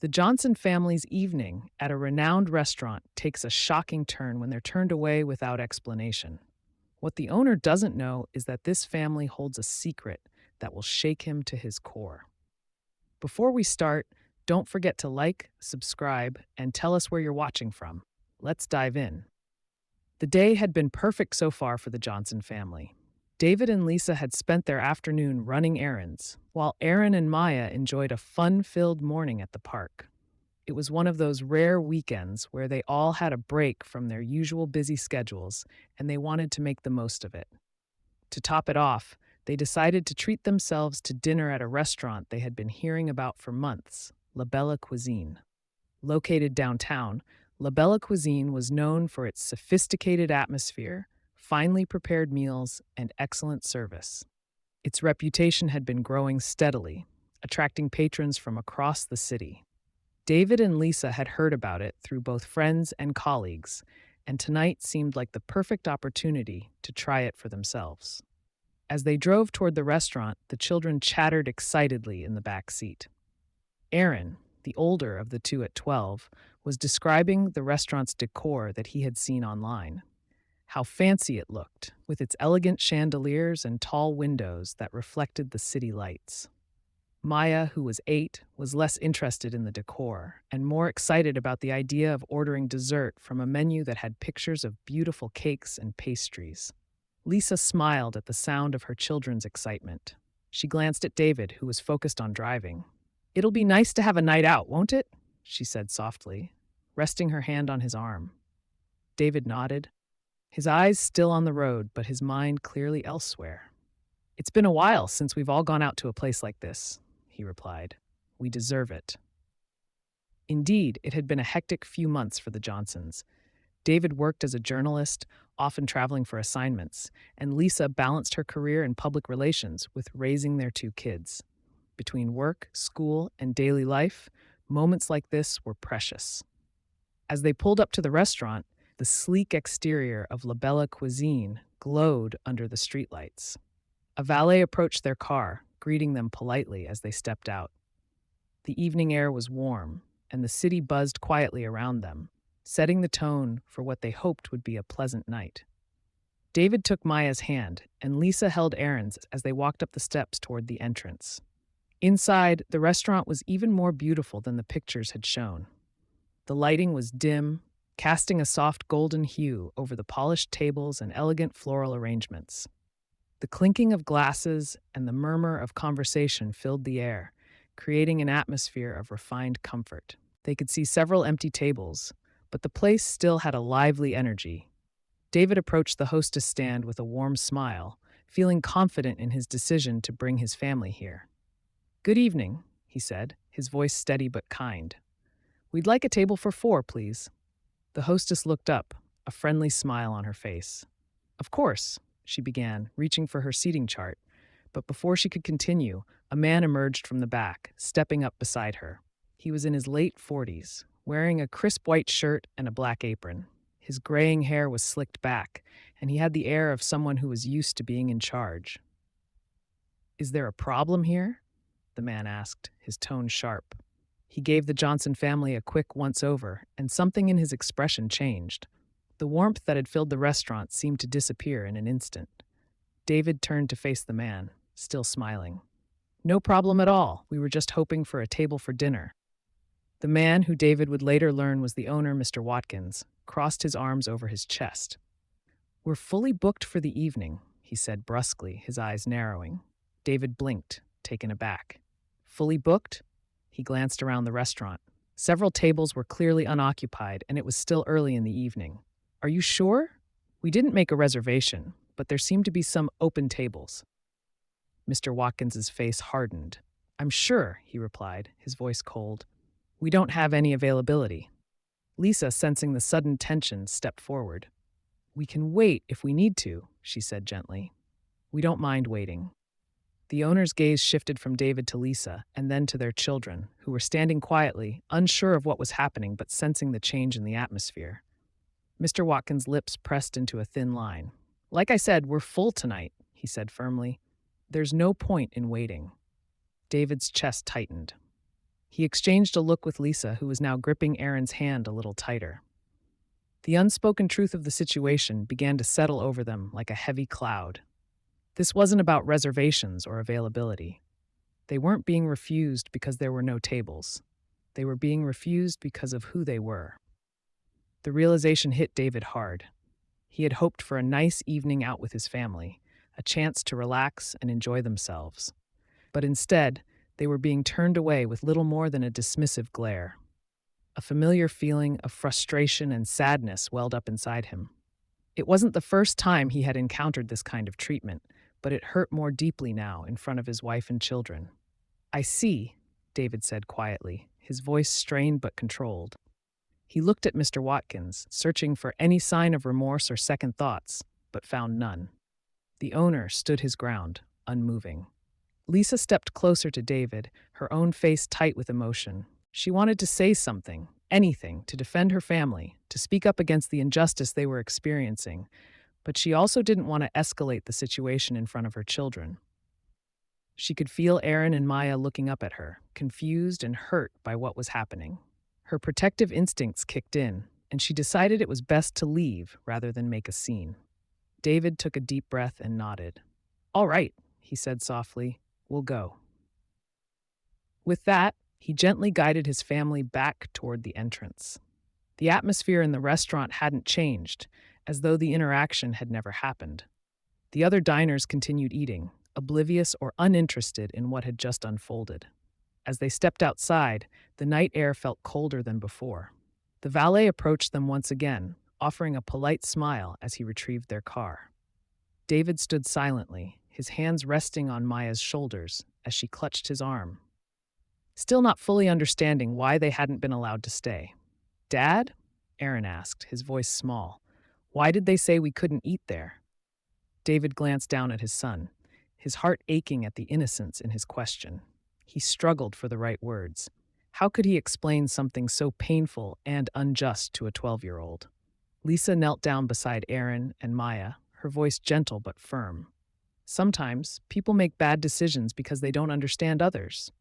The Johnson family's evening at a renowned restaurant takes a shocking turn when they're turned away without explanation. What the owner doesn't know is that this family holds a secret that will shake him to his core. Before we start, don't forget to like, subscribe, and tell us where you're watching from. Let's dive in. The day had been perfect so far for the Johnson family. David and Lisa had spent their afternoon running errands, while Aaron and Maya enjoyed a fun filled morning at the park. It was one of those rare weekends where they all had a break from their usual busy schedules and they wanted to make the most of it. To top it off, they decided to treat themselves to dinner at a restaurant they had been hearing about for months, La Bella Cuisine. Located downtown, La Bella Cuisine was known for its sophisticated atmosphere, finely prepared meals, and excellent service. Its reputation had been growing steadily, attracting patrons from across the city. David and Lisa had heard about it through both friends and colleagues, and tonight seemed like the perfect opportunity to try it for themselves. As they drove toward the restaurant, the children chattered excitedly in the back seat. Aaron, the older of the two at 12, was describing the restaurant's decor that he had seen online. How fancy it looked, with its elegant chandeliers and tall windows that reflected the city lights. Maya, who was 8, was less interested in the decor and more excited about the idea of ordering dessert from a menu that had pictures of beautiful cakes and pastries. Lisa smiled at the sound of her children's excitement. She glanced at David, who was focused on driving. "It'll be nice to have a night out, won't it?" she said softly, resting her hand on his arm. David nodded, his eyes still on the road, but his mind clearly elsewhere. "It's been a while since we've all gone out to a place like this," he replied. "We deserve it." Indeed, it had been a hectic few months for the Johnsons. David worked as a journalist, often traveling for assignments, and Lisa balanced her career in public relations with raising their 2 kids. Between work, school, and daily life, moments like this were precious. As they pulled up to the restaurant, the sleek exterior of La Bella Cuisine glowed under the streetlights. A valet approached their car, greeting them politely as they stepped out. The evening air was warm, and the city buzzed quietly around them, setting the tone for what they hoped would be a pleasant night. David took Maya's hand, and Lisa held Aaron's as they walked up the steps toward the entrance. Inside, the restaurant was even more beautiful than the pictures had shown. The lighting was dim, casting a soft golden hue over the polished tables and elegant floral arrangements. The clinking of glasses and the murmur of conversation filled the air, creating an atmosphere of refined comfort. They could see several empty tables, but the place still had a lively energy. David approached the hostess stand with a warm smile, feeling confident in his decision to bring his family here. "Good evening," he said, his voice steady but kind. "We'd like a table for 4, please." The hostess looked up, a friendly smile on her face. "Of course," she began, reaching for her seating chart, but before she could continue, a man emerged from the back, stepping up beside her. He was in his late 40s, wearing a crisp white shirt and a black apron. His graying hair was slicked back, and he had the air of someone who was used to being in charge. "Is there a problem here?" the man asked, his tone sharp. He gave the Johnson family a quick once-over, and something in his expression changed. The warmth that had filled the restaurant seemed to disappear in an instant. David turned to face the man, still smiling. "No problem at all. We were just hoping for a table for dinner." The man, who David would later learn was the owner, Mr. Watkins, crossed his arms over his chest. "We're fully booked for the evening," he said brusquely, his eyes narrowing. David blinked, taken aback. "Fully booked?" He glanced around the restaurant. Several tables were clearly unoccupied, and it was still early in the evening. "Are you sure? We didn't make a reservation, but there seemed to be some open tables." Mr. Watkins's face hardened. "I'm sure," he replied, his voice cold. "We don't have any availability." Lisa, sensing the sudden tension, stepped forward. "We can wait if we need to," she said gently. "We don't mind waiting." The owner's gaze shifted from David to Lisa, and then to their children, who were standing quietly, unsure of what was happening but sensing the change in the atmosphere. Mr. Watkins' lips pressed into a thin line. "Like I said, we're full tonight," he said firmly. "There's no point in waiting." David's chest tightened. He exchanged a look with Lisa, who was now gripping Aaron's hand a little tighter. The unspoken truth of the situation began to settle over them like a heavy cloud. This wasn't about reservations or availability. They weren't being refused because there were no tables. They were being refused because of who they were. The realization hit David hard. He had hoped for a nice evening out with his family, a chance to relax and enjoy themselves. But instead, they were being turned away with little more than a dismissive glare. A familiar feeling of frustration and sadness welled up inside him. It wasn't the first time he had encountered this kind of treatment, but it hurt more deeply now in front of his wife and children. "I see," David said quietly, his voice strained but controlled. He looked at Mr. Watkins, searching for any sign of remorse or second thoughts, but found none. The owner stood his ground, unmoving. Lisa stepped closer to David, her own face tight with emotion. She wanted to say something, anything, to defend her family, to speak up against the injustice they were experiencing, but she also didn't want to escalate the situation in front of her children. She could feel Aaron and Maya looking up at her, confused and hurt by what was happening. Her protective instincts kicked in, and she decided it was best to leave rather than make a scene. David took a deep breath and nodded. "All right," he said softly, "we'll go." With that, he gently guided his family back toward the entrance. The atmosphere in the restaurant hadn't changed, as though the interaction had never happened. The other diners continued eating, oblivious or uninterested in what had just unfolded. As they stepped outside, the night air felt colder than before. The valet approached them once again, offering a polite smile as he retrieved their car. David stood silently, his hands resting on Maya's shoulders as she clutched his arm, still not fully understanding why they hadn't been allowed to stay. "Dad?" Aaron asked, his voice small. "Why did they say we couldn't eat there?" David glanced down at his son, his heart aching at the innocence in his question. He struggled for the right words. How could he explain something so painful and unjust to a 12-year-old? Lisa knelt down beside Aaron and Maya, her voice gentle but firm. "Sometimes people make bad decisions because they don't understand others,"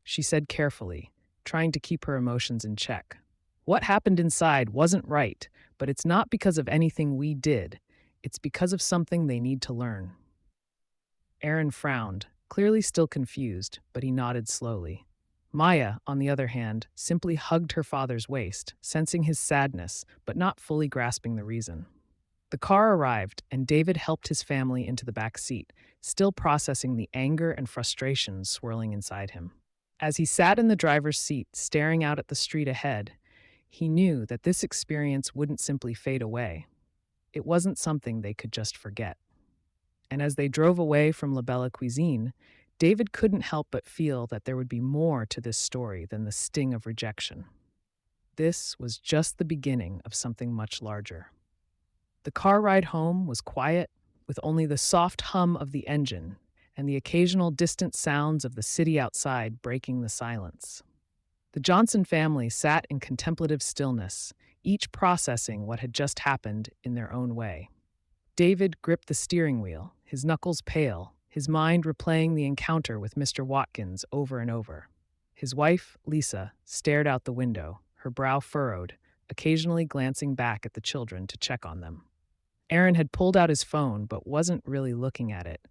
she said carefully, trying to keep her emotions in check. "What happened inside wasn't right, but it's not because of anything we did. It's because of something they need to learn." Aaron frowned, clearly still confused, but he nodded slowly. Maya, on the other hand, simply hugged her father's waist, sensing his sadness, but not fully grasping the reason. The car arrived, and David helped his family into the back seat, still processing the anger and frustration swirling inside him. As he sat in the driver's seat, staring out at the street ahead, he knew that this experience wouldn't simply fade away. It wasn't something they could just forget. And as they drove away from La Bella Cuisine, David couldn't help but feel that there would be more to this story than the sting of rejection. This was just the beginning of something much larger. The car ride home was quiet, with only the soft hum of the engine and the occasional distant sounds of the city outside breaking the silence. The Johnson family sat in contemplative stillness, each processing what had just happened in their own way. David gripped the steering wheel, his knuckles pale, his mind replaying the encounter with Mr. Watkins over and over. His wife, Lisa, stared out the window, her brow furrowed, occasionally glancing back at the children to check on them. Aaron had pulled out his phone but wasn't really looking at it,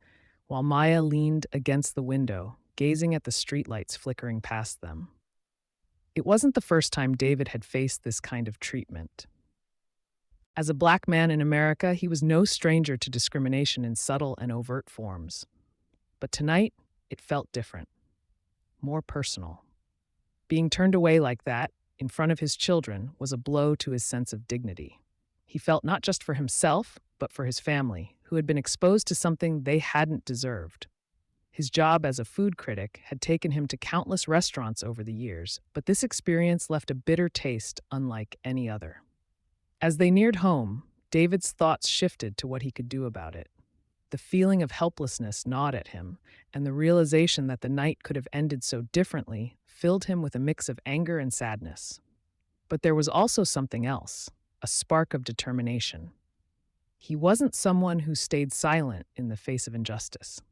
while Maya leaned against the window, gazing at the streetlights flickering past them. It wasn't the first time David had faced this kind of treatment. As a black man in America, he was no stranger to discrimination in subtle and overt forms. But tonight, it felt different, more personal. Being turned away like that, in front of his children, was a blow to his sense of dignity. He felt not just for himself, but for his family, who had been exposed to something they hadn't deserved. His job as a food critic had taken him to countless restaurants over the years, but this experience left a bitter taste unlike any other. As they neared home, David's thoughts shifted to what he could do about it. The feeling of helplessness gnawed at him, and the realization that the night could have ended so differently filled him with a mix of anger and sadness. But there was also something else, a spark of determination. He wasn't someone who stayed silent in the face of injustice.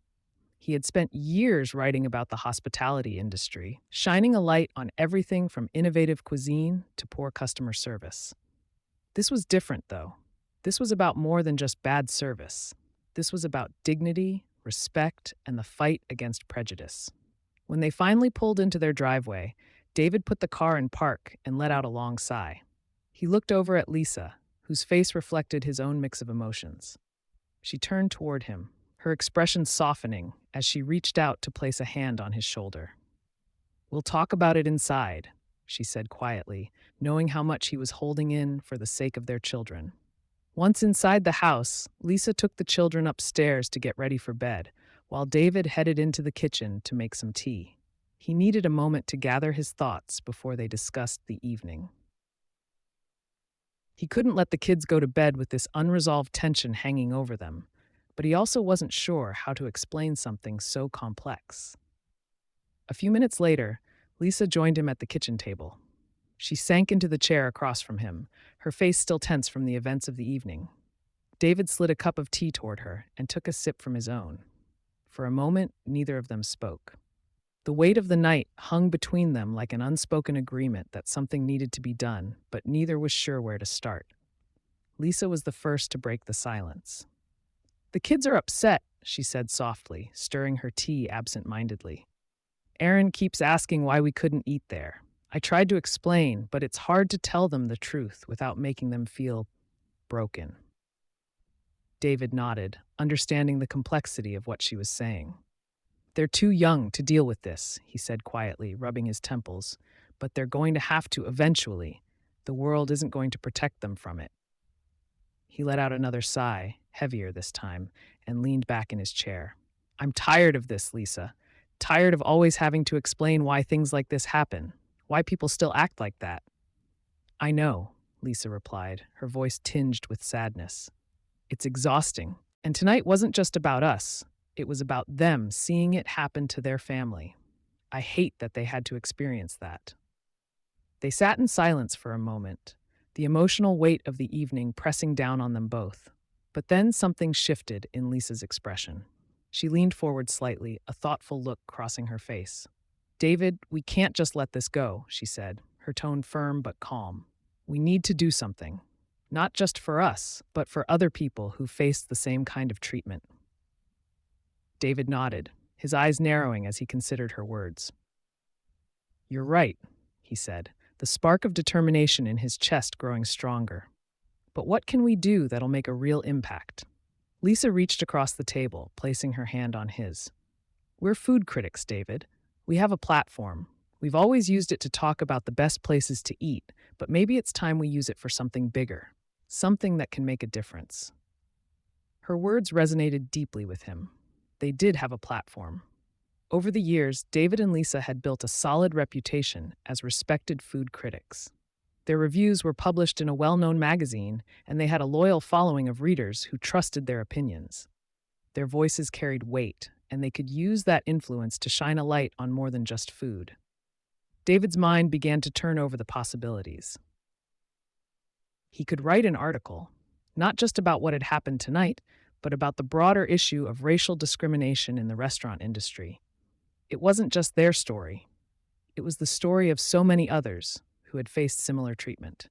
He had spent years writing about the hospitality industry, shining a light on everything from innovative cuisine to poor customer service. This was different, though. This was about more than just bad service. This was about dignity, respect, and the fight against prejudice. When they finally pulled into their driveway, David put the car in park and let out a long sigh. He looked over at Lisa, whose face reflected his own mix of emotions. She turned toward him, her expression softening as she reached out to place a hand on his shoulder. "We'll talk about it inside," she said quietly, knowing how much he was holding in for the sake of their children. Once inside the house, Lisa took the children upstairs to get ready for bed, while David headed into the kitchen to make some tea. He needed a moment to gather his thoughts before they discussed the evening. He couldn't let the kids go to bed with this unresolved tension hanging over them, but he also wasn't sure how to explain something so complex. A few minutes later, Lisa joined him at the kitchen table. She sank into the chair across from him, her face still tense from the events of the evening. David slid a cup of tea toward her and took a sip from his own. For a moment, neither of them spoke. The weight of the night hung between them like an unspoken agreement that something needed to be done, but neither was sure where to start. Lisa was the first to break the silence. "The kids are upset," she said softly, stirring her tea absent-mindedly. "Aaron keeps asking why we couldn't eat there. I tried to explain, but it's hard to tell them the truth without making them feel broken." David nodded, understanding the complexity of what she was saying. "They're too young to deal with this," he said quietly, rubbing his temples, "but they're going to have to eventually. The world isn't going to protect them from it." He let out another sigh, heavier this time, and leaned back in his chair. "I'm tired of this, Lisa. Tired of always having to explain why things like this happen, why people still act like that." "I know," Lisa replied, her voice tinged with sadness. "It's exhausting. And tonight wasn't just about us. It was about them seeing it happen to their family. I hate that they had to experience that." They sat in silence for a moment, the emotional weight of the evening pressing down on them both. But then something shifted in Lisa's expression. She leaned forward slightly, a thoughtful look crossing her face. "David, we can't just let this go," she said, her tone firm but calm. "We need to do something. Not just for us, but for other people who face the same kind of treatment." David nodded, his eyes narrowing as he considered her words. "You're right," he said, the spark of determination in his chest growing stronger. "But what can we do that'll make a real impact?" Lisa reached across the table, placing her hand on his. "We're food critics, David. We have a platform. We've always used it to talk about the best places to eat, but maybe it's time we use it for something bigger, something that can make a difference." Her words resonated deeply with him. They did have a platform. Over the years, David and Lisa had built a solid reputation as respected food critics. Their reviews were published in a well-known magazine, and they had a loyal following of readers who trusted their opinions. Their voices carried weight, and they could use that influence to shine a light on more than just food. David's mind began to turn over the possibilities. He could write an article, not just about what had happened tonight, but about the broader issue of racial discrimination in the restaurant industry. It wasn't just their story. It was the story of so many others who had faced similar treatment.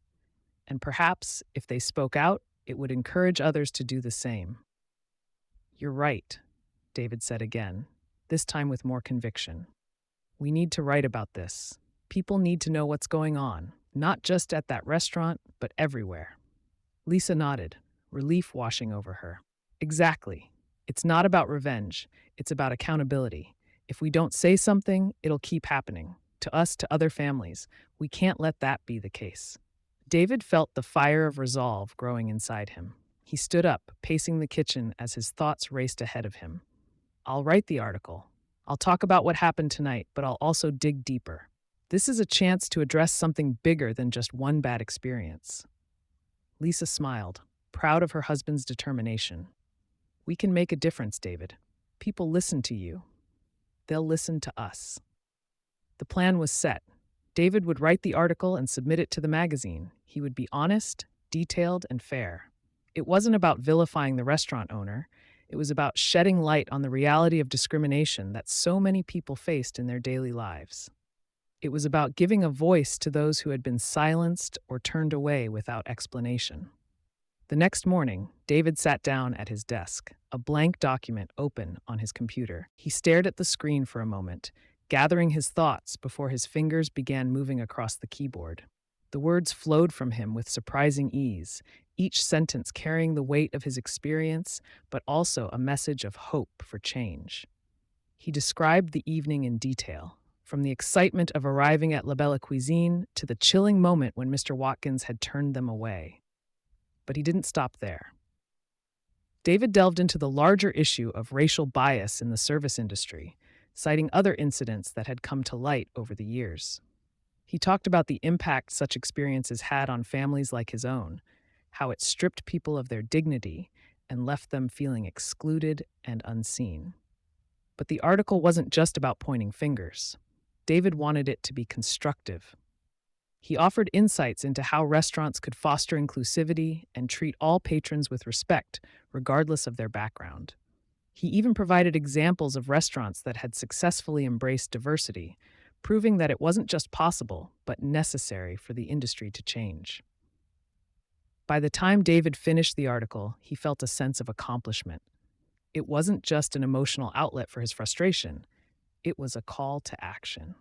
And perhaps, if they spoke out, it would encourage others to do the same. "You're right," David said again, this time with more conviction. "We need to write about this. People need to know what's going on, not just at that restaurant, but everywhere." Lisa nodded, relief washing over her. "Exactly. It's not about revenge. It's about accountability. If we don't say something, it'll keep happening. To us, to other families. We can't let that be the case." David felt the fire of resolve growing inside him. He stood up, pacing the kitchen as his thoughts raced ahead of him. "I'll write the article. I'll talk about what happened tonight, but I'll also dig deeper. This is a chance to address something bigger than just one bad experience." Lisa smiled, proud of her husband's determination. "We can make a difference, David. People listen to you. They'll listen to us." The plan was set. David would write the article and submit it to the magazine. He would be honest, detailed, and fair. It wasn't about vilifying the restaurant owner. It was about shedding light on the reality of discrimination that so many people faced in their daily lives. It was about giving a voice to those who had been silenced or turned away without explanation. The next morning, David sat down at his desk, a blank document open on his computer. He stared at the screen for a moment, gathering his thoughts before his fingers began moving across the keyboard. The words flowed from him with surprising ease, each sentence carrying the weight of his experience, but also a message of hope for change. He described the evening in detail, from the excitement of arriving at La Belle Cuisine to the chilling moment when Mr. Watkins had turned them away. But he didn't stop there. David delved into the larger issue of racial bias in the service industry, citing other incidents that had come to light over the years. He talked about the impact such experiences had on families like his own, how it stripped people of their dignity and left them feeling excluded and unseen. But the article wasn't just about pointing fingers. David wanted it to be constructive. He offered insights into how restaurants could foster inclusivity and treat all patrons with respect, regardless of their background. He even provided examples of restaurants that had successfully embraced diversity, proving that it wasn't just possible, but necessary for the industry to change. By the time David finished the article, he felt a sense of accomplishment. It wasn't just an emotional outlet for his frustration, it was a call to action.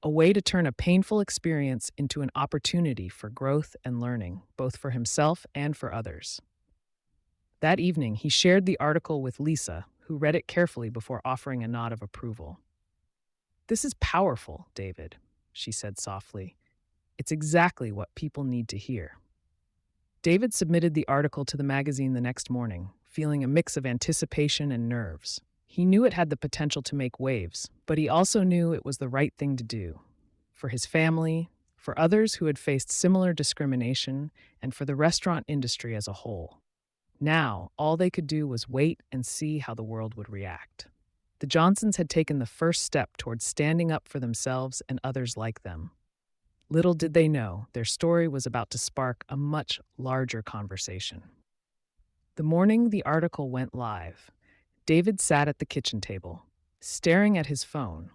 A way to turn a painful experience into an opportunity for growth and learning, both for himself and for others. That evening, he shared the article with Lisa, who read it carefully before offering a nod of approval. "This is powerful, David," she said softly. "It's exactly what people need to hear." David submitted the article to the magazine the next morning, feeling a mix of anticipation and nerves. He knew it had the potential to make waves, but he also knew it was the right thing to do. For his family, for others who had faced similar discrimination, and for the restaurant industry as a whole. Now, all they could do was wait and see how the world would react. The Johnsons had taken the first step towards standing up for themselves and others like them. Little did they know, their story was about to spark a much larger conversation. The morning the article went live, David sat at the kitchen table, staring at his phone.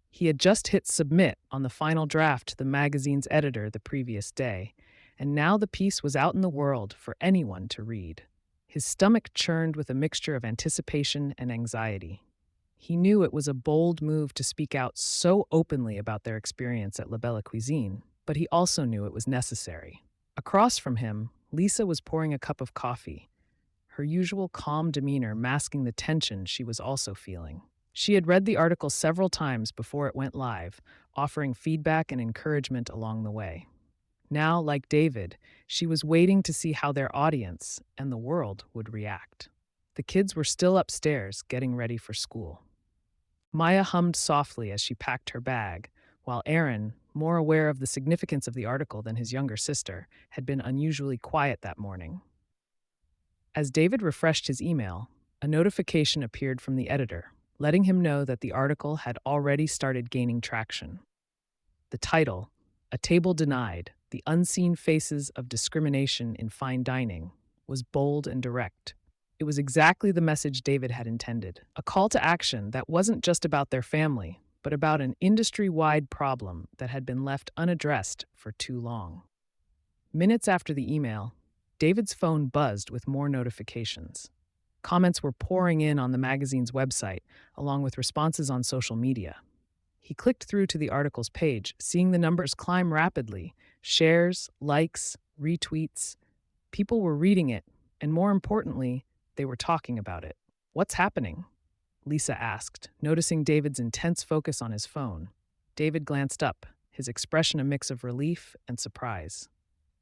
He had just hit submit on the final draft to the magazine's editor the previous day, and now the piece was out in the world for anyone to read. His stomach churned with a mixture of anticipation and anxiety. He knew it was a bold move to speak out so openly about their experience at La Belle Cuisine, but he also knew it was necessary. Across from him, Lisa was pouring a cup of coffee, her usual calm demeanor masking the tension she was also feeling. She had read the article several times before it went live, offering feedback and encouragement along the way. Now, like David, she was waiting to see how their audience and the world would react. The kids were still upstairs, getting ready for school. Maya hummed softly as she packed her bag, while Aaron, more aware of the significance of the article than his younger sister, had been unusually quiet that morning. As David refreshed his email, a notification appeared from the editor, letting him know that the article had already started gaining traction. The title, "A Table Denied: The Unseen Faces of Discrimination in Fine Dining," was bold and direct. It was exactly the message David had intended, a call to action that wasn't just about their family, but about an industry-wide problem that had been left unaddressed for too long. Minutes after the email, David's phone buzzed with more notifications. Comments were pouring in on the magazine's website, along with responses on social media. He clicked through to the article's page, seeing the numbers climb rapidly: shares, likes, retweets. People were reading it, and more importantly, they were talking about it. "What's happening?" Lisa asked, noticing David's intense focus on his phone. David glanced up, his expression a mix of relief and surprise.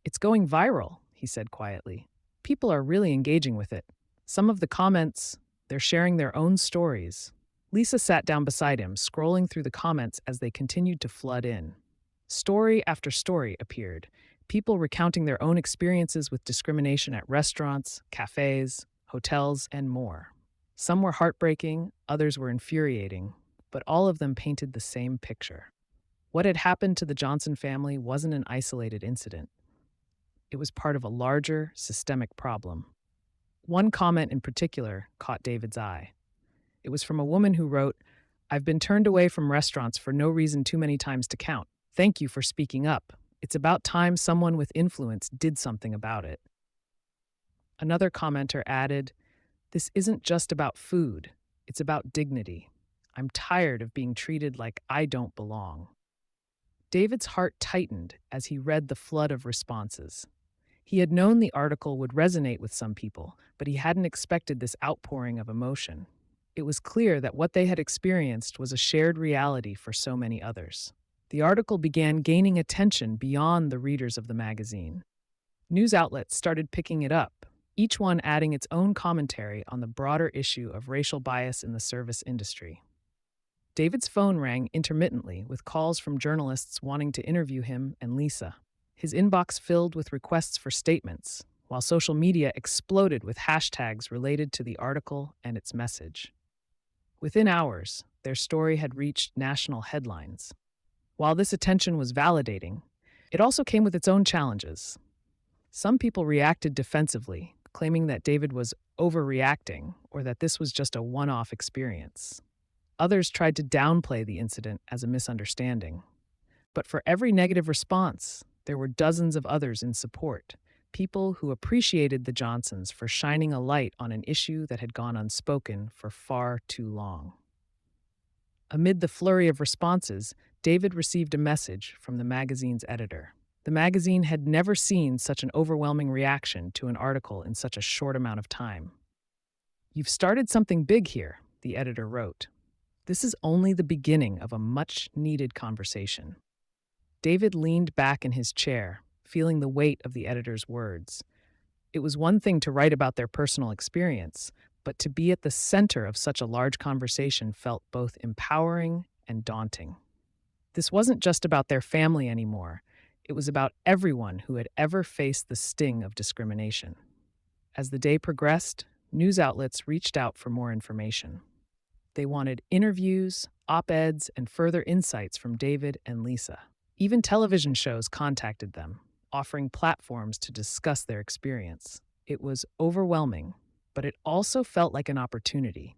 "It's going viral," he said quietly. "People are really engaging with it. Some of the comments, they're sharing their own stories." Lisa sat down beside him, scrolling through the comments as they continued to flood in. Story after story appeared, people recounting their own experiences with discrimination at restaurants, cafes, hotels, and more. Some were heartbreaking, others were infuriating, but all of them painted the same picture. What had happened to the Johnson family wasn't an isolated incident. It was part of a larger, systemic problem. One comment in particular caught David's eye. It was from a woman who wrote, "I've been turned away from restaurants for no reason too many times to count. Thank you for speaking up. It's about time someone with influence did something about it." Another commenter added, "This isn't just about food, it's about dignity. I'm tired of being treated like I don't belong." David's heart tightened as he read the flood of responses. He had known the article would resonate with some people, but he hadn't expected this outpouring of emotion. It was clear that what they had experienced was a shared reality for so many others. The article began gaining attention beyond the readers of the magazine. News outlets started picking it up, each one adding its own commentary on the broader issue of racial bias in the service industry. David's phone rang intermittently with calls from journalists wanting to interview him and Lisa. His inbox filled with requests for statements, while social media exploded with hashtags related to the article and its message. Within hours, their story had reached national headlines. While this attention was validating, it also came with its own challenges. Some people reacted defensively, claiming that David was overreacting or that this was just a one-off experience. Others tried to downplay the incident as a misunderstanding. But for every negative response, there were dozens of others in support, people who appreciated the Johnsons for shining a light on an issue that had gone unspoken for far too long. Amid the flurry of responses, David received a message from the magazine's editor. The magazine had never seen such an overwhelming reaction to an article in such a short amount of time. "You've started something big here," the editor wrote. "This is only the beginning of a much-needed conversation." David leaned back in his chair, feeling the weight of the editor's words. It was one thing to write about their personal experience, but to be at the center of such a large conversation felt both empowering and daunting. This wasn't just about their family anymore. It was about everyone who had ever faced the sting of discrimination. As the day progressed, news outlets reached out for more information. They wanted interviews, op-eds, and further insights from David and Lisa. Even television shows contacted them, offering platforms to discuss their experience. It was overwhelming, but it also felt like an opportunity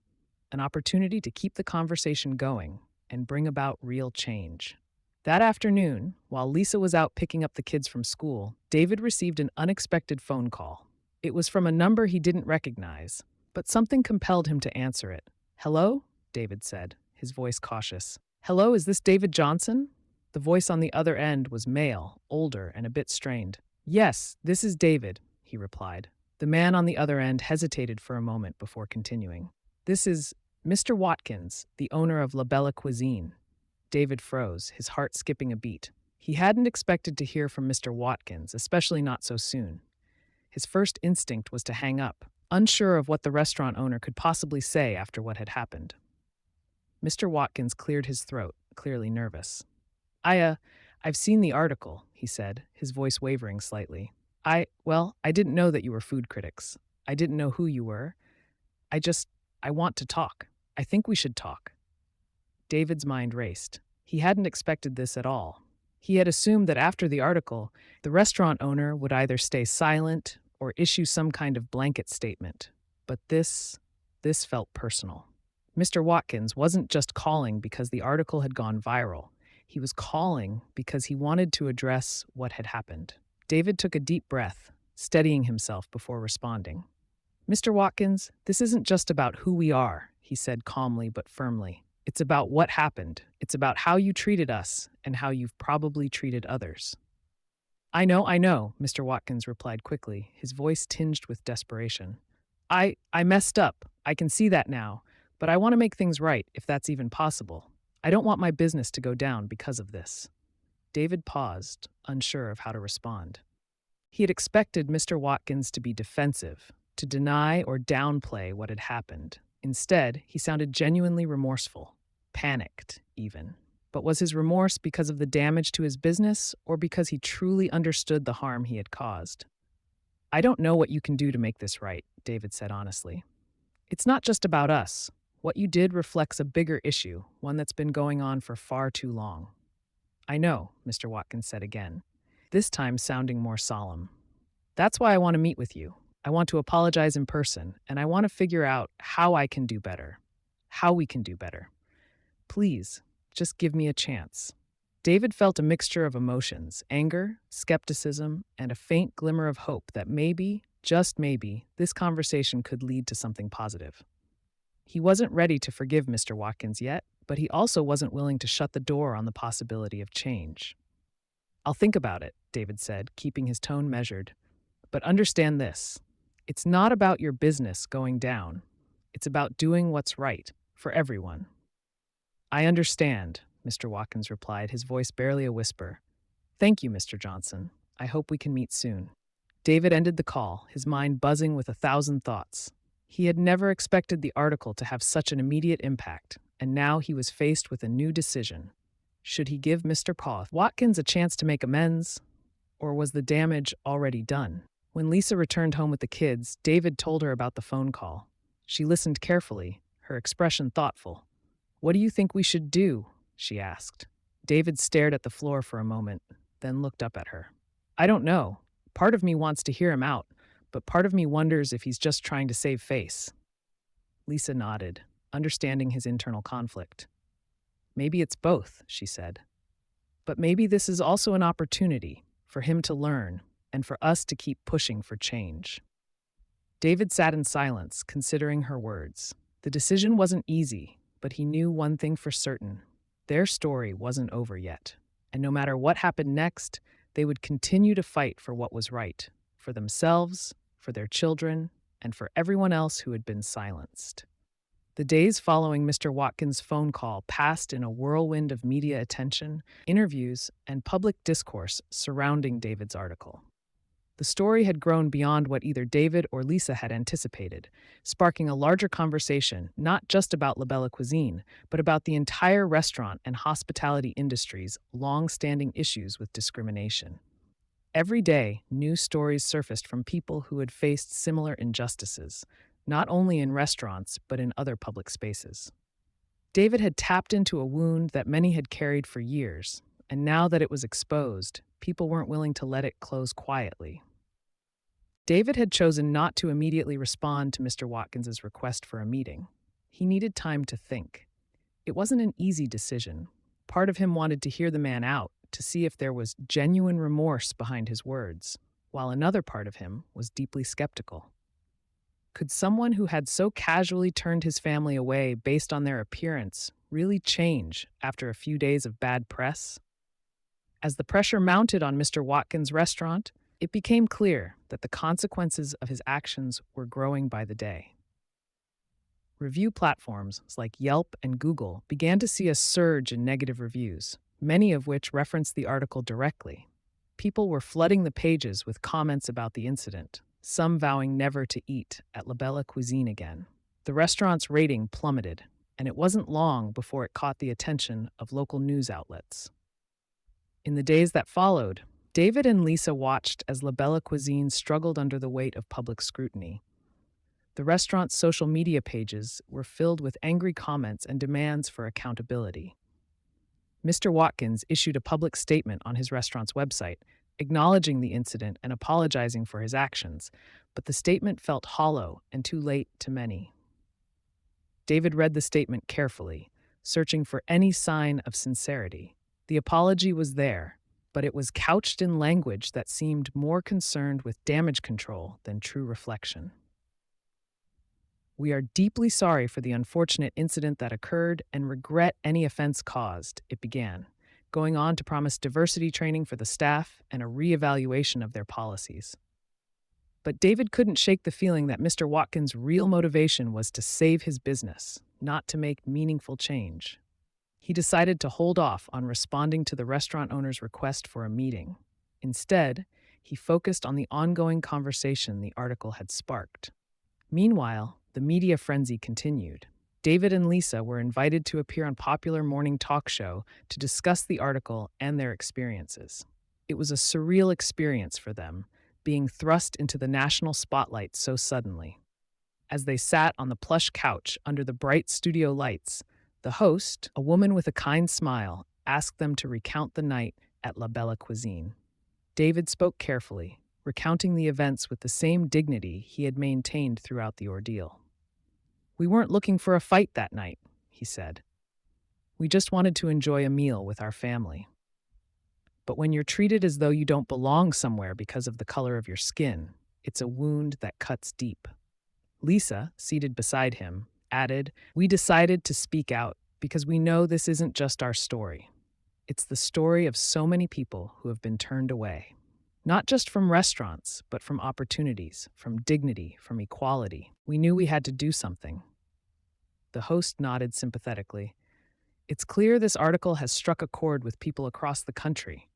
to keep the conversation going and bring about real change. That afternoon, while Lisa was out picking up the kids from school, David received an unexpected phone call. It was from a number he didn't recognize, but something compelled him to answer it. "Hello?" David said, his voice cautious. "Hello, is this David Johnson?" The voice on the other end was male, older, and a bit strained. "Yes, this is David," he replied. The man on the other end hesitated for a moment before continuing. "This is Mr. Watkins, the owner of La Bella Cuisine." David froze, his heart skipping a beat. He hadn't expected to hear from Mr. Watkins, especially not so soon. His first instinct was to hang up, unsure of what the restaurant owner could possibly say after what had happened. Mr. Watkins cleared his throat, clearly nervous. I've seen the article," he said, his voice wavering slightly. I didn't know that you were food critics. I didn't know who you were. I want to talk. I think we should talk." David's mind raced. He hadn't expected this at all. He had assumed that after the article, the restaurant owner would either stay silent or issue some kind of blanket statement. But this felt personal. Mr. Watkins wasn't just calling because the article had gone viral. He was calling because he wanted to address what had happened. David took a deep breath, steadying himself before responding. "Mr. Watkins, this isn't just about who we are," he said calmly but firmly. "It's about what happened. It's about how you treated us and how you've probably treated others." I know, Mr. Watkins replied quickly, his voice tinged with desperation. I messed up. I can see that now, but I want to make things right, if that's even possible. I don't want my business to go down because of this." David paused, unsure of how to respond. He had expected Mr. Watkins to be defensive, to deny or downplay what had happened. Instead, he sounded genuinely remorseful, panicked even. But was his remorse because of the damage to his business or because he truly understood the harm he had caused? "I don't know what you can do to make this right," David said honestly. "It's not just about us. What you did reflects a bigger issue, one that's been going on for far too long." "I know," Mr. Watkins said again, this time sounding more solemn. "That's why I want to meet with you. I want to apologize in person, and I want to figure out how I can do better, how we can do better. Please, just give me a chance. David felt a mixture of emotions: anger, skepticism, and a faint glimmer of hope that maybe, just maybe, this conversation could lead to something positive. He wasn't ready to forgive Mr. Watkins yet, but he also wasn't willing to shut the door on the possibility of change. I'll think about it, David said, keeping his tone measured. But understand this: it's not about your business going down. It's about doing what's right for everyone. I understand, Mr. Watkins replied, his voice barely a whisper. Thank you, Mr. Johnson. I hope we can meet soon. David ended the call, his mind buzzing with 1,000 thoughts. He had never expected the article to have such an immediate impact, and now he was faced with a new decision. Should he give Mr. Paul Watkins a chance to make amends, or was the damage already done? When Lisa returned home with the kids, David told her about the phone call. She listened carefully, her expression thoughtful. What do you think we should do? She asked. David stared at the floor for a moment, then looked up at her. I don't know. Part of me wants to hear him out, but part of me wonders if he's just trying to save face. Lisa nodded, understanding his internal conflict. Maybe it's both, she said. But maybe this is also an opportunity for him to learn and for us to keep pushing for change. David sat in silence, considering her words. The decision wasn't easy, but he knew one thing for certain. Their story wasn't over yet, and no matter what happened next, they would continue to fight for what was right, for themselves, for their children, and for everyone else who had been silenced. The days following Mr. Watkins' phone call passed in a whirlwind of media attention, interviews, and public discourse surrounding David's article. The story had grown beyond what either David or Lisa had anticipated, sparking a larger conversation not just about La Bella Cuisine, but about the entire restaurant and hospitality industry's long-standing issues with discrimination. Every day, new stories surfaced from people who had faced similar injustices, not only in restaurants but in other public spaces. David had tapped into a wound that many had carried for years, and now that it was exposed, people weren't willing to let it close quietly. David had chosen not to immediately respond to Mr. Watkins's request for a meeting. He needed time to think. It wasn't an easy decision. Part of him wanted to hear the man out, to see if there was genuine remorse behind his words, while another part of him was deeply skeptical. Could someone who had so casually turned his family away based on their appearance really change after a few days of bad press? As the pressure mounted on Mr. Watkins' restaurant, it became clear that the consequences of his actions were growing by the day. Review platforms like Yelp and Google began to see a surge in negative reviews, many of which referenced the article directly. People were flooding the pages with comments about the incident, some vowing never to eat at La Bella Cuisine again. The restaurant's rating plummeted, and it wasn't long before it caught the attention of local news outlets. In the days that followed, David and Lisa watched as La Bella Cuisine struggled under the weight of public scrutiny. The restaurant's social media pages were filled with angry comments and demands for accountability. Mr. Watkins issued a public statement on his restaurant's website, acknowledging the incident and apologizing for his actions, but the statement felt hollow and too late to many. David read the statement carefully, searching for any sign of sincerity. The apology was there, but it was couched in language that seemed more concerned with damage control than true reflection. We are deeply sorry for the unfortunate incident that occurred and regret any offense caused, it began, going on to promise diversity training for the staff and a reevaluation of their policies. But David couldn't shake the feeling that Mr. Watkins' real motivation was to save his business, not to make meaningful change. He decided to hold off on responding to the restaurant owner's request for a meeting. Instead, he focused on the ongoing conversation the article had sparked. Meanwhile, the media frenzy continued. David and Lisa were invited to appear on popular morning talk show to discuss the article and their experiences. It was a surreal experience for them, being thrust into the national spotlight so suddenly. As they sat on the plush couch under the bright studio lights, the host, a woman with a kind smile, asked them to recount the night at La Bella Cuisine. David spoke carefully, recounting the events with the same dignity he had maintained throughout the ordeal. "We weren't looking for a fight that night," he said. "We just wanted to enjoy a meal with our family. But when you're treated as though you don't belong somewhere because of the color of your skin, it's a wound that cuts deep." Lisa, seated beside him, added, "We decided to speak out because we know this isn't just our story. It's the story of so many people who have been turned away. Not just from restaurants, but from opportunities, from dignity, from equality. We knew we had to do something." The host nodded sympathetically. "It's clear this article has struck a chord with people across the country.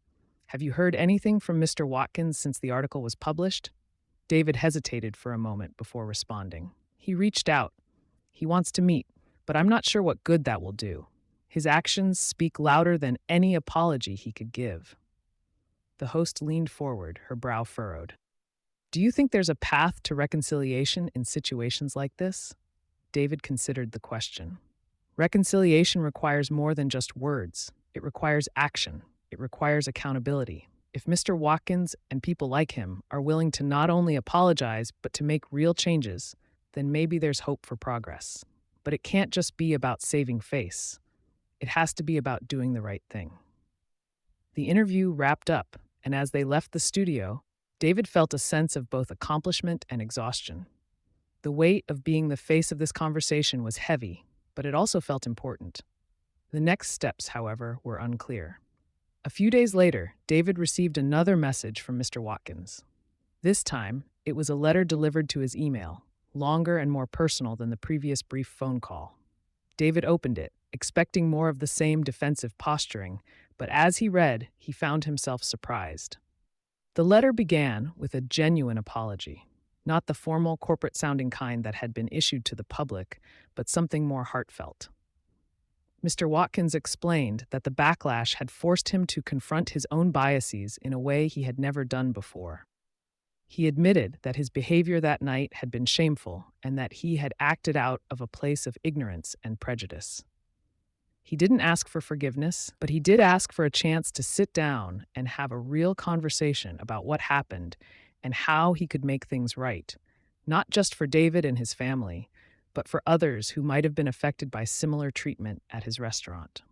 Have you heard anything from Mr. Watkins since the article was published?" David hesitated for a moment before responding. "He reached out. He wants to meet, but I'm not sure what good that will do. His actions speak louder than any apology he could give." The host leaned forward, her brow furrowed. "Do you think there's a path to reconciliation in situations like this?" David considered the question. "Reconciliation requires more than just words. It requires action. It requires accountability. If Mr. Watkins and people like him are willing to not only apologize, but to make real changes, then maybe there's hope for progress. But it can't just be about saving face. It has to be about doing the right thing." The interview wrapped up, and as they left the studio, David felt a sense of both accomplishment and exhaustion. The weight of being the face of this conversation was heavy, but it also felt important. The next steps, however, were unclear. A few days later, David received another message from Mr. Watkins. This time, it was a letter delivered to his email, longer and more personal than the previous brief phone call. David opened it, expecting more of the same defensive posturing, but as he read, he found himself surprised. The letter began with a genuine apology, not the formal corporate-sounding kind that had been issued to the public, but something more heartfelt. Mr. Watkins explained that the backlash had forced him to confront his own biases in a way he had never done before. He admitted that his behavior that night had been shameful and that he had acted out of a place of ignorance and prejudice. He didn't ask for forgiveness, but he did ask for a chance to sit down and have a real conversation about what happened and how he could make things right, not just for David and his family, but for others who might have been affected by similar treatment at his restaurant.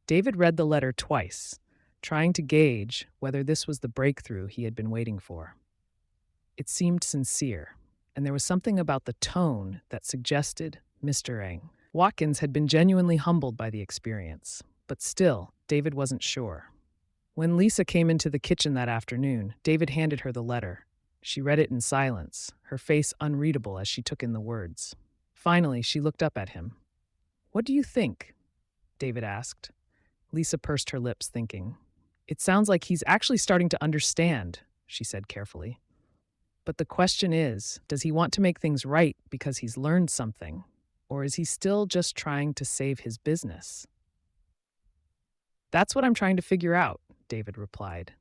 David read the letter twice, trying to gauge whether this was the breakthrough he had been waiting for. It seemed sincere, and there was something about the tone that suggested misdoing. Watkins had been genuinely humbled by the experience, but still, David wasn't sure. When Lisa came into the kitchen that afternoon, David handed her the letter. She read it in silence, her face unreadable as she took in the words. Finally, she looked up at him. "What do you think?" David asked. Lisa pursed her lips, thinking. "It sounds like he's actually starting to understand," she said carefully. "But the question is, does he want to make things right because he's learned something? Or is he still just trying to save his business?" "That's what I'm trying to figure out," David replied.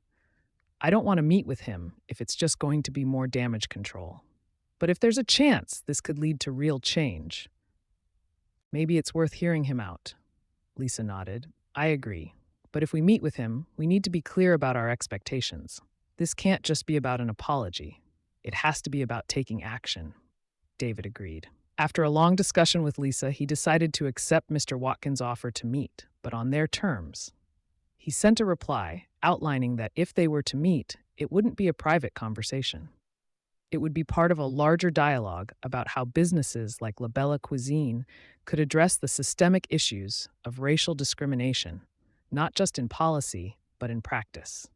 "I don't want to meet with him if it's just going to be more damage control. But if there's a chance this could lead to real change, maybe it's worth hearing him out." Lisa nodded. "I agree. But if we meet with him, we need to be clear about our expectations. This can't just be about an apology. It has to be about taking action." David agreed. After a long discussion with Lisa, he decided to accept Mr. Watkins' offer to meet, but on their terms. He sent a reply outlining that if they were to meet, it wouldn't be a private conversation. It would be part of a larger dialogue about how businesses like La Bella Cuisine could address the systemic issues of racial discrimination, not just in policy, but in practice.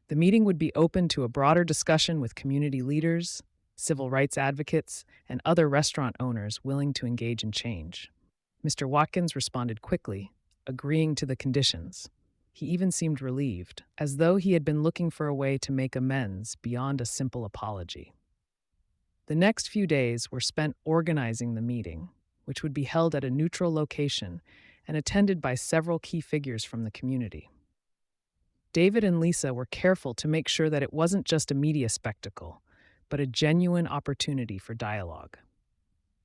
The meeting would be open to a broader discussion with community leaders, civil rights advocates, and other restaurant owners willing to engage in change. Mr. Watkins responded quickly, agreeing to the conditions. He even seemed relieved, as though he had been looking for a way to make amends beyond a simple apology. The next few days were spent organizing the meeting, which would be held at a neutral location and attended by several key figures from the community. David and Lisa were careful to make sure that it wasn't just a media spectacle, but a genuine opportunity for dialogue.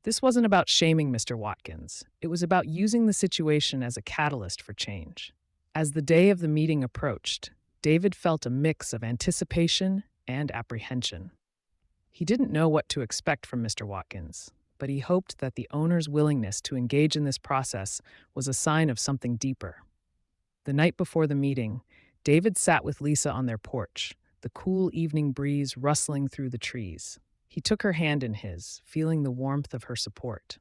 This wasn't about shaming Mr. Watkins. It was about using the situation as a catalyst for change. As the day of the meeting approached, David felt a mix of anticipation and apprehension. He didn't know what to expect from Mr. Watkins, but he hoped that the owner's willingness to engage in this process was a sign of something deeper. The night before the meeting, David sat with Lisa on their porch, the cool evening breeze rustling through the trees. He took her hand in his, feeling the warmth of her support.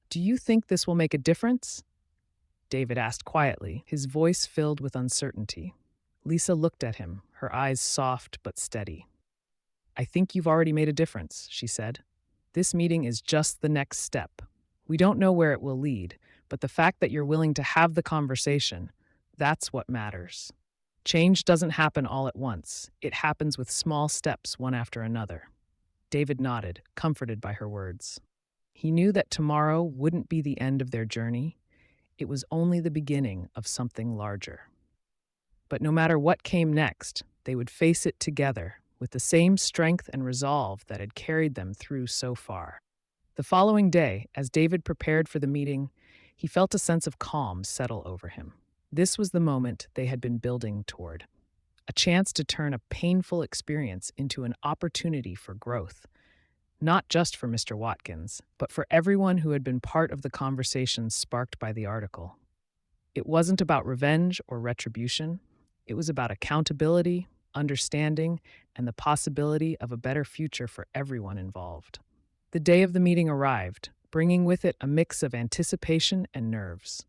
"Do you think this will make a difference?" David asked quietly, his voice filled with uncertainty. Lisa looked at him, her eyes soft but steady. "I think you've already made a difference," she said. "This meeting is just the next step. We don't know where it will lead, but the fact that you're willing to have the conversation, that's what matters. Change doesn't happen all at once. It happens with small steps, one after another." David nodded, comforted by her words. He knew that tomorrow wouldn't be the end of their journey. It was only the beginning of something larger. But no matter what came next, they would face it together with the same strength and resolve that had carried them through so far. The following day, as David prepared for the meeting, he felt a sense of calm settle over him. This was the moment they had been building toward, a chance to turn a painful experience into an opportunity for growth, not just for Mr. Watkins, but for everyone who had been part of the conversation sparked by the article. It wasn't about revenge or retribution. It was about accountability, understanding, and the possibility of a better future for everyone involved. The day of the meeting arrived, bringing with it a mix of anticipation and nerves.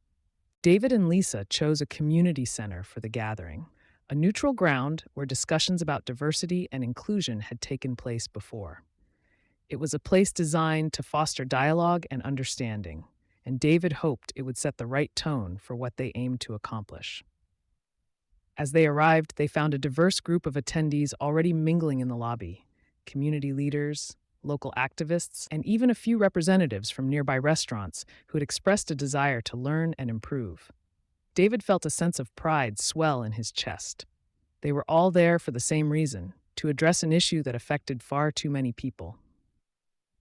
David and Lisa chose a community center for the gathering, a neutral ground where discussions about diversity and inclusion had taken place before. It was a place designed to foster dialogue and understanding, and David hoped it would set the right tone for what they aimed to accomplish. As they arrived, they found a diverse group of attendees already mingling in the lobby: community leaders, local activists, and even a few representatives from nearby restaurants who had expressed a desire to learn and improve. David felt a sense of pride swell in his chest. They were all there for the same reason: to address an issue that affected far too many people.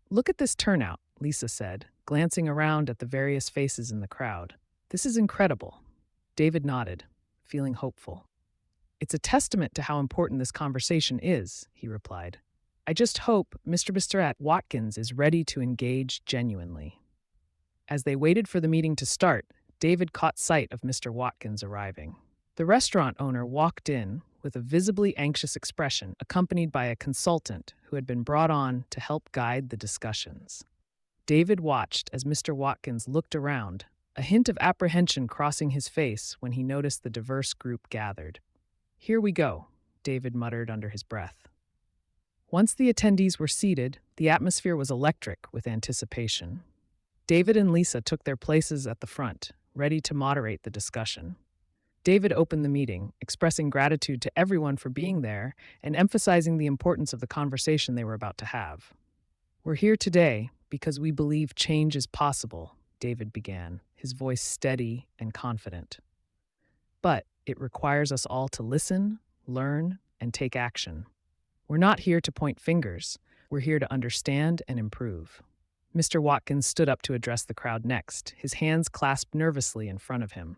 "Look at this turnout," Lisa said, glancing around at the various faces in the crowd. "This is incredible." David nodded, feeling hopeful. "It's a testament to how important this conversation is," he replied. "I just hope Mr. Watkins is ready to engage genuinely." As they waited for the meeting to start, David caught sight of Mr. Watkins arriving. The restaurant owner walked in with a visibly anxious expression, accompanied by a consultant who had been brought on to help guide the discussions. David watched as Mr. Watkins looked around, a hint of apprehension crossing his face when he noticed the diverse group gathered. "Here we go," David muttered under his breath. Once the attendees were seated, the atmosphere was electric with anticipation. David and Lisa took their places at the front, ready to moderate the discussion. David opened the meeting, expressing gratitude to everyone for being there and emphasizing the importance of the conversation they were about to have. "We're here today because we believe change is possible," David began, his voice steady and confident. "But it requires us all to listen, learn, and take action. We're not here to point fingers. We're here to understand and improve." Mr. Watkins stood up to address the crowd next, his hands clasped nervously in front of him.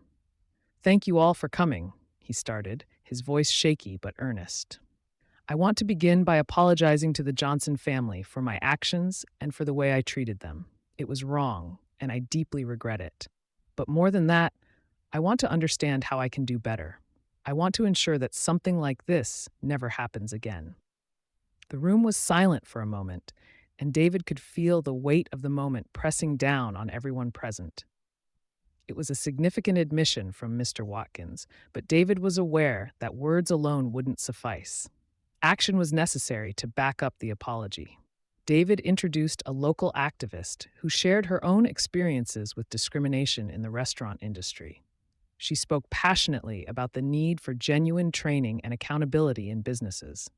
"Thank you all for coming," he started, his voice shaky but earnest. "I want to begin by apologizing to the Johnson family for my actions and for the way I treated them. It was wrong, and I deeply regret it. But more than that, I want to understand how I can do better. I want to ensure that something like this never happens again." The room was silent for a moment, and David could feel the weight of the moment pressing down on everyone present. It was a significant admission from Mr. Watkins, but David was aware that words alone wouldn't suffice. Action was necessary to back up the apology. David introduced a local activist who shared her own experiences with discrimination in the restaurant industry. She spoke passionately about the need for genuine training and accountability in businesses.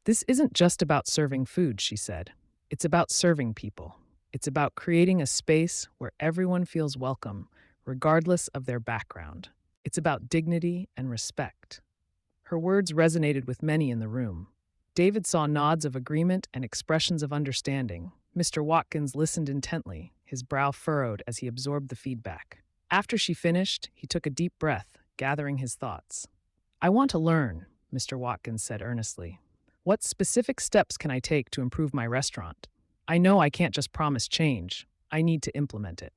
"This isn't just about serving food," she said. "It's about serving people. It's about creating a space where everyone feels welcome, regardless of their background. It's about dignity and respect." Her words resonated with many in the room. David saw nods of agreement and expressions of understanding. Mr. Watkins listened intently, his brow furrowed as he absorbed the feedback. After she finished, he took a deep breath, gathering his thoughts. "I want to learn," Mr. Watkins said earnestly. What specific steps can I take to improve my restaurant? I know I can't just promise change, I need to implement it.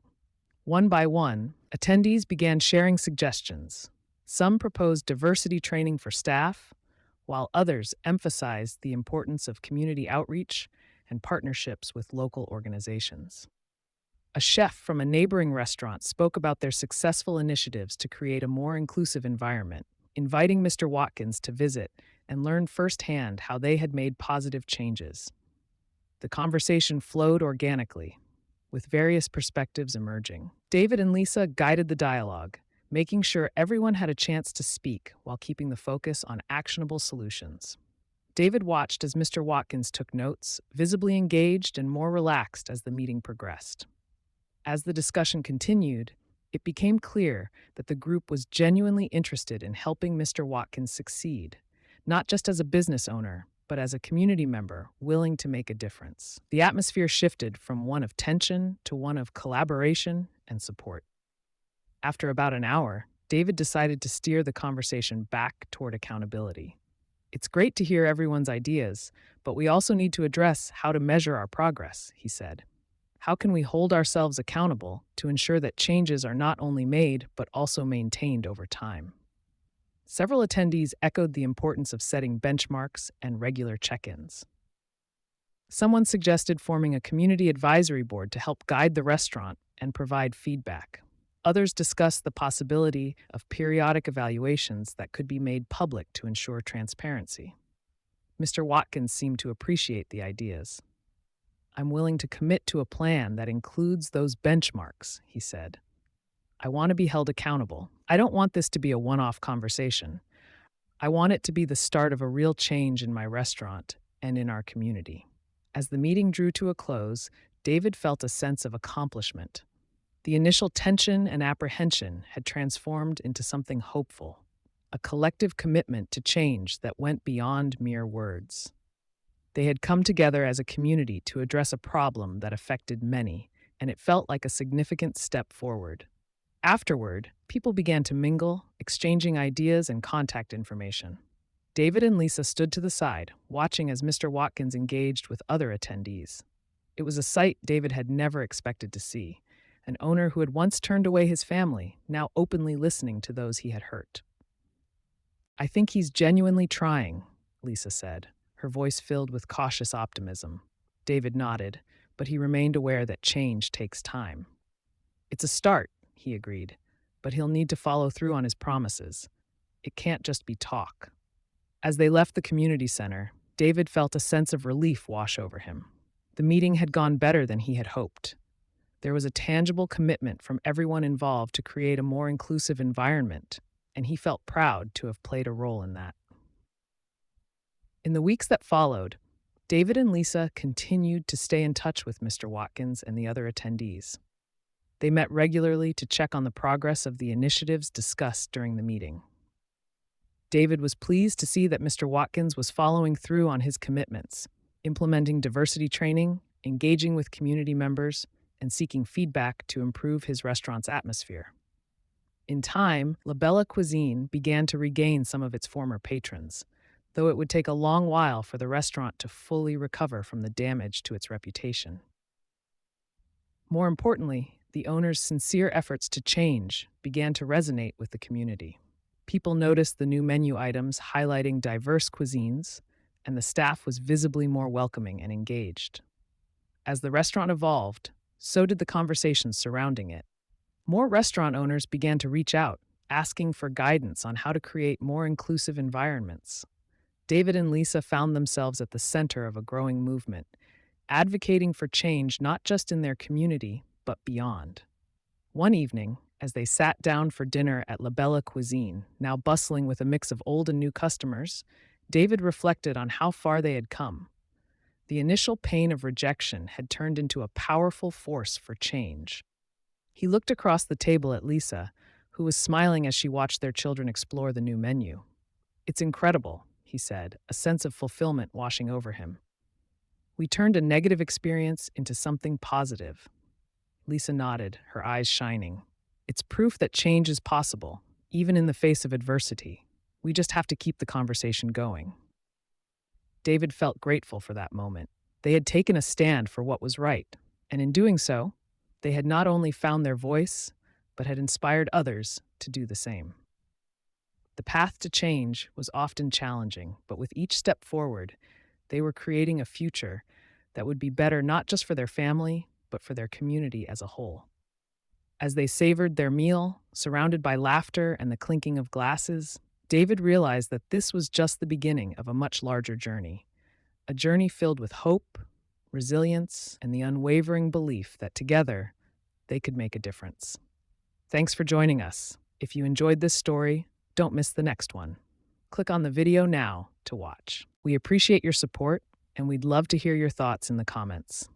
One by one, attendees began sharing suggestions. Some proposed diversity training for staff, while others emphasized the importance of community outreach and partnerships with local organizations. A chef from a neighboring restaurant spoke about their successful initiatives to create a more inclusive environment, inviting Mr. Watkins to visit and learn firsthand how they had made positive changes. The conversation flowed organically, with various perspectives emerging. David and Lisa guided the dialogue, making sure everyone had a chance to speak while keeping the focus on actionable solutions. David watched as Mr. Watkins took notes, visibly engaged and more relaxed as the meeting progressed. As the discussion continued, it became clear that the group was genuinely interested in helping Mr. Watkins succeed, not just as a business owner, but as a community member willing to make a difference. The atmosphere shifted from one of tension to one of collaboration and support. After about an hour, David decided to steer the conversation back toward accountability. It's great to hear everyone's ideas, but we also need to address how to measure our progress, he said. How can we hold ourselves accountable to ensure that changes are not only made, but also maintained over time? Several attendees echoed the importance of setting benchmarks and regular check-ins. Someone suggested forming a community advisory board to help guide the restaurant and provide feedback. Others discussed the possibility of periodic evaluations that could be made public to ensure transparency. Mr. Watkins seemed to appreciate the ideas. I'm willing to commit to a plan that includes those benchmarks, he said. I want to be held accountable. I don't want this to be a one-off conversation. I want it to be the start of a real change in my restaurant and in our community. As the meeting drew to a close, David felt a sense of accomplishment. The initial tension and apprehension had transformed into something hopeful, a collective commitment to change that went beyond mere words. They had come together as a community to address a problem that affected many, and it felt like a significant step forward. Afterward, people began to mingle, exchanging ideas and contact information. David and Lisa stood to the side, watching as Mr. Watkins engaged with other attendees. It was a sight David had never expected to see, an owner who had once turned away his family, now openly listening to those he had hurt. I think he's genuinely trying, Lisa said, her voice filled with cautious optimism. David nodded, but he remained aware that change takes time. It's a start, he agreed, but he'll need to follow through on his promises. It can't just be talk. As they left the community center, David felt a sense of relief wash over him. The meeting had gone better than he had hoped. There was a tangible commitment from everyone involved to create a more inclusive environment, and he felt proud to have played a role in that. In the weeks that followed, David and Lisa continued to stay in touch with Mr. Watkins and the other attendees. They met regularly to check on the progress of the initiatives discussed during the meeting. David was pleased to see that Mr. Watkins was following through on his commitments, implementing diversity training, engaging with community members, and seeking feedback to improve his restaurant's atmosphere. In time, La Bella Cuisine began to regain some of its former patrons, though it would take a long while for the restaurant to fully recover from the damage to its reputation. More importantly, the owner's sincere efforts to change began to resonate with the community. People noticed the new menu items highlighting diverse cuisines, and the staff was visibly more welcoming and engaged. As the restaurant evolved, so did the conversations surrounding it. More restaurant owners began to reach out, asking for guidance on how to create more inclusive environments. David and Lisa found themselves at the center of a growing movement, advocating for change not just in their community, but beyond. One evening, as they sat down for dinner at La Bella Cuisine, now bustling with a mix of old and new customers, David reflected on how far they had come. The initial pain of rejection had turned into a powerful force for change. He looked across the table at Lisa, who was smiling as she watched their children explore the new menu. It's incredible, he said, a sense of fulfillment washing over him. We turned a negative experience into something positive. Lisa nodded, her eyes shining. It's proof that change is possible, even in the face of adversity. We just have to keep the conversation going. David felt grateful for that moment. They had taken a stand for what was right, and in doing so, they had not only found their voice, but had inspired others to do the same. The path to change was often challenging, but with each step forward, they were creating a future that would be better not just for their family, but for their community as a whole. As they savored their meal, surrounded by laughter and the clinking of glasses, David realized that this was just the beginning of a much larger journey, a journey filled with hope, resilience, and the unwavering belief that together they could make a difference. Thanks for joining us. If you enjoyed this story, don't miss the next one. Click on the video now to watch. We appreciate your support, and we'd love to hear your thoughts in the comments.